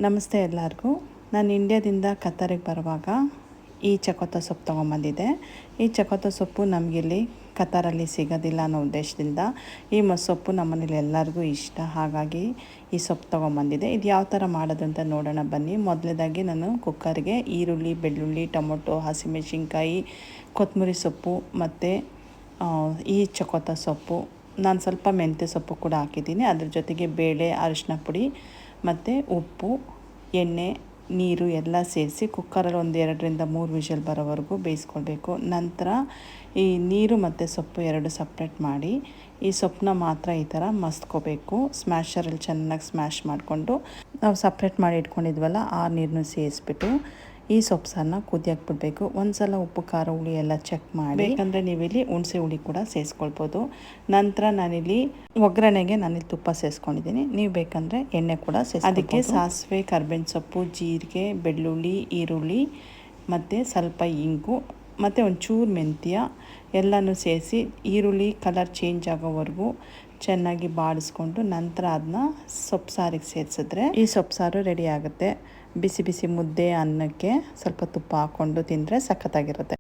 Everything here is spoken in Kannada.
ನಮಸ್ತೆ ಎಲ್ಲರಿಗೂ. ನಾನು ಇಂಡ್ಯಾದಿಂದ ಕತಾರಿಗೆ ಬರುವಾಗ ಈ ಚಕೋತ ಸೊಪ್ಪು ತೊಗೊಂಬಂದಿದ್ದೆ. ಈ ಚಕೋತ ಸೊಪ್ಪು ನಮಗಿಲ್ಲಿ ಕತಾರಲ್ಲಿ ಸಿಗೋದಿಲ್ಲ ಅನ್ನೋ ಉದ್ದೇಶದಿಂದ ಈ ಸೊಪ್ಪು ನಮ್ಮನೇಲಿ ಎಲ್ಲರಿಗೂ ಇಷ್ಟ. ಹಾಗಾಗಿ ಈ ಸೊಪ್ಪು ತೊಗೊಂಬಂದಿದ್ದೆ. ಇದು ಯಾವ ಥರ ಮಾಡೋದು ಅಂತ ನೋಡೋಣ ಬನ್ನಿ. ಮೊದಲನೇದಾಗಿ ನಾನು ಕುಕ್ಕರ್ಗೆ ಈರುಳ್ಳಿ, ಬೆಳ್ಳುಳ್ಳಿ, ಟೊಮೊಟೊ, ಹಸಿಮೆಣಸಿನ್ಕಾಯಿ, ಕೊತ್ತಂಬರಿ ಸೊಪ್ಪು ಮತ್ತು ಈ ಚಕೋತ ಸೊಪ್ಪು, ನಾನು ಸ್ವಲ್ಪ ಮೆಂತ್ಯ ಸೊಪ್ಪು ಕೂಡ ಹಾಕಿದ್ದೀನಿ. ಅದ್ರ ಜೊತೆಗೆ ಬೇಳೆ, ಅರಿಶಿನ ಪುಡಿ ಮತ್ತು ಉಪ್ಪು, ಎಣ್ಣೆ, ನೀರು ಎಲ್ಲ ಸೇರಿಸಿ ಕುಕ್ಕರಲ್ಲಿ ಒಂದು 2-3 ವಿಷಲ್ ಬರೋವರೆಗೂ ಬೇಯಿಸ್ಕೊಳ್ಬೇಕು. ನಂತರ ಈ ನೀರು ಮತ್ತು ಸೊಪ್ಪು ಎರಡು ಸಪ್ರೇಟ್ ಮಾಡಿ ಈ ಸೊಪ್ಪನ್ನ ಮಾತ್ರ ಈ ಥರ ಮಸ್ತ್ಕೋಬೇಕು. ಸ್ಮ್ಯಾಶರಲ್ಲಿ ಚೆನ್ನಾಗಿ ಸ್ಮ್ಯಾಶ್ ಮಾಡಿಕೊಂಡು ನಾವು ಸಪ್ರೇಟ್ ಮಾಡಿ ಇಟ್ಕೊಂಡಿದ್ವಲ್ಲ ಆ ನೀರನ್ನು ಸೇರಿಸ್ಬಿಟ್ಟು ಈ ಸೊಪ್ಪು ಸಾರನ್ನ ಕುದಿಯಕ್ಕೆ ಬಿಡಬೇಕು. ಒಂದು ಸಲ ಉಪ್ಪು, ಖಾರ, ಹುಳಿ ಎಲ್ಲ ಚೆಕ್ ಮಾಡಿ, ಬೇಕಂದರೆ ನೀವಿಲ್ಲಿ ಹುಣಸೆ ಹುಳಿ ಕೂಡ ಸೇರಿಸ್ಕೊಳ್ಬೋದು. ನಂತರ ನಾನಿಲ್ಲಿ ಒಗ್ಗರಣೆಗೆ ತುಪ್ಪ ಸೇರಿಸ್ಕೊಂಡಿದ್ದೀನಿ. ನೀವು ಬೇಕಂದರೆ ಎಣ್ಣೆ ಕೂಡ ಅದಕ್ಕೆ ಸಾಸಿವೆ, ಕರ್ಬೇವಿನ ಸೊಪ್ಪು, ಜೀರಿಗೆ, ಬೆಳ್ಳುಳ್ಳಿ, ಈರುಳ್ಳಿ ಮತ್ತು ಸ್ವಲ್ಪ ಇಂಗು ಮತ್ತು ಒಂಚೂರು ಮೆಂತ್ಯ ಎಲ್ಲನೂ ಸೇರಿಸಿ ಈರುಳ್ಳಿ ಕಲರ್ ಚೇಂಜ್ ಆಗೋವರೆಗೂ ಚೆನ್ನಾಗಿ ಬಾಡಿಸ್ಕೊಂಡು ನಂತರ ಅದನ್ನ ಸೊಪ್ಪು ಸಾರಿಗೆ ಸೇರಿಸಿದ್ರೆ ಈ ಸೊಪ್ಪು ಸಾರು ರೆಡಿ ಆಗುತ್ತೆ. ಬಿಸಿ ಬಿಸಿ ಮುದ್ದೆ, ಅನ್ನಕ್ಕೆ ಸ್ವಲ್ಪ ತುಪ್ಪ ಹಾಕ್ಕೊಂಡು ತಿಂದರೆ ಸಖತ್ತಾಗಿರುತ್ತೆ.